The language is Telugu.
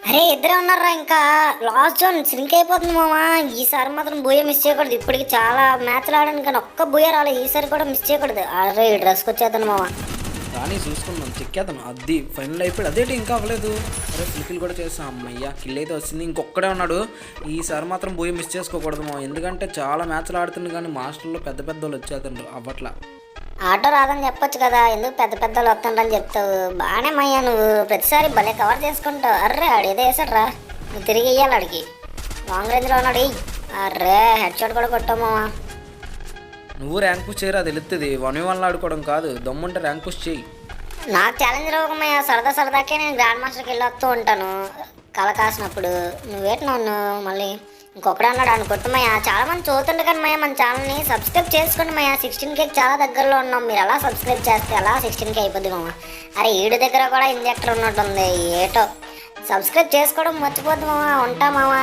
అరే ఇద్దరే ఉన్నారా ఇంకా. లాస్ట్ జోన్ సింక్ అయిపోతుంది మామా. ఈసారి మాత్రం బూయ మిస్ చేయకూడదు. ఇప్పటికి చాలా మ్యాచ్లు ఆడాను కానీ ఒక్క బూయ రాలేదు. ఈసారి కూడా మిస్ చేయకూడదు. అరే ఈ డ్రెస్కి వచ్చేద్దాను మామా. కానీ చూసుకుందాం, చెక్కేద్దాం. అది ఫైనల్ అయిపోయాడు. అదేంటి ఇంకా అవ్వలేదు. అరే ఫుల్ కూడా చేసాం. అమ్మయ్య కిల్ అయితే వచ్చింది. ఇంకొక్కడే ఉన్నాడు. ఈసారి మాత్రం పోయి మిస్ చేసుకోకూడదు మా, ఎందుకంటే చాలా మ్యాచ్లు ఆడుతుంది కానీ మాస్టర్లో పెద్ద పెద్ద వాళ్ళు వచ్చేదండ్రు అవ్వట్లా. ఆటో రాదని చెప్పొచ్చు కదా, ఎందుకు పెద్ద పెద్ద వాళ్ళు వస్తుండ్రని చెప్తావు. బాగానే మయ్యా, నువ్వు ప్రతిసారి భలే కవర్ చేసుకుంటావు. అర్రే ఆడు ఏదో వేసాడు రా, నువ్వు తిరిగి వెయ్యాలి ఆడికి. లాంగ్ రేంజ్లో ఉన్నాడు. అర్రే హెడ్ షాట్ కూడా కొట్టావు మామా. నువ్వు ర్యాంక్ పుష్ చేయరా, తెలుస్తుంది. 1v1 ఆడుకోవడం కాదు, దమ్ముంటే ర్యాంక్ పుష్ చేయి. నాకు ఛాలెంజ్ రోగమయ్యా, సరదా సరదాకే నేను గ్రాండ్ మాస్టర్కి వెళ్ళి వస్తూ ఉంటాను కళ కాసినప్పుడు. నువ్వేటి నన్ను మళ్ళీ ఇంకొకడే అన్నాడు అని కొట్టుమయ్యా. చాలా మంది చూస్తుండే కానీ మయ్యా మన ఛానల్ని సబ్స్క్రైబ్ చేసుకోండి మయ్యా. 16K చాలా దగ్గరలో ఉన్నాం. మీరు అలా సబ్స్క్రైబ్ చేస్తే అలా 16K అయిపోద్ది మామ. అరే ఈడు దగ్గర కూడా ఇంజెక్టర్ ఉన్నట్టుంది ఏటో. సబ్స్క్రైబ్ చేసుకోవడం మర్చిపోద్దు మామ. ఉంటా మామ.